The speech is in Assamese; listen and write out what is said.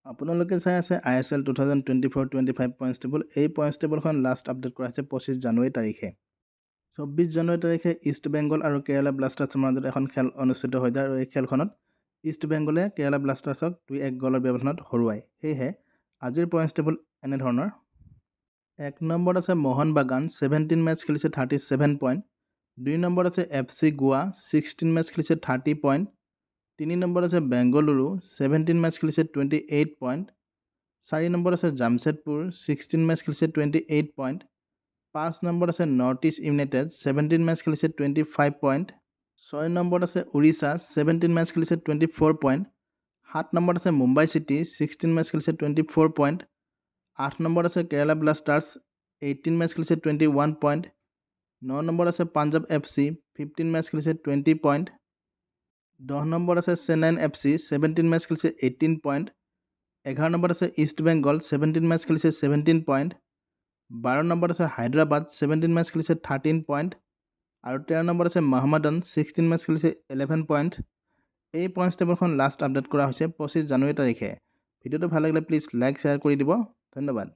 আপোনালোকে চাই আছে ISL 2024-25 পইণ্টছ টেবুল। এই পইণ্টছ টেবুলখন লাষ্ট আপডেট কৰা হৈছে 25 জানুৱাৰী তাৰিখে। 24 জানুৱাৰী তাৰিখে ইষ্ট বেংগল আৰু কেৰালা ব্লাষ্টাৰ্ছৰ মাজত এখন খেল অনুষ্ঠিত হৈ যায় আৰু এই খেলখনত ইষ্ট বেংগলে কেৰালা ব্লাষ্টাৰ্ছক 2-1 গ'লৰ ব্যৱধানত হৰুৱায়। সেয়েহে আজিৰ পইণ্টছ টেবুল এনেধৰণৰ। 1 নম্বৰত আছে মোহন বাগান, 17 মেচ খেলিছে 37 পইণ্ট। 2 নম্বৰত আছে FC গোৱা, 16 মেচ খেলিছে 30 পইণ্ট। 3 নম্বৰত আছে বেংগলুৰু, 17 মেচ খেলিছে 28 পইণ্ট। 4 নম্বৰত আছে জামছেদপুৰ, 16 মেচ খেলিছে 28 পইণ্ট। 5 নম্বৰত আছে নৰ্থ ইষ্ট ইউনাইটেড, 17 মেচ খেলিছে 25 পইণ্ট। 6 নম্বৰত আছে উৰিষ্যা, 17 মেচ খেলিছে 24 পইণ্ট। 7 নম্বৰত আছে মুম্বাই চিটি, 16 মেচ খেলিছে 24 পইণ্ট। 8 নম্বৰত আছে কেৰালা ব্লাষ্টাৰ্ছ, 18 মেচ খেলিছে 21 পইণ্ট। 9 নম্বৰত আছে পাঞ্জাৱ FC, 15 মেচ খেলিছে 20 পইণ্ট। 10 নম্বৰত আছে চেন্নাইন FC, 17 মেচ খেলিছে 18 পইণ্ট। 11 নম্বৰত আছে ইষ্ট বেংগল, 17 মেচ খেলিছে 17 পইণ্ট। 12 নম্বৰত আছে হায়দৰাবাদ, 17 মেচ খেলিছে 13 পইণ্ট। আৰু 13 নম্বৰত আছে মহম্মদন, 16 মেচ খেলিছে 11 পইণ্ট। এই পইণ্টছ টেবুলখন লাষ্ট আপডেট কৰা হৈছে 25 জানুৱাৰী তাৰিখে। ভিডিঅ'টো ভাল লাগিলে প্লিজ লাইক শ্বেয়াৰ কৰি দিব। ধন্যবাদ।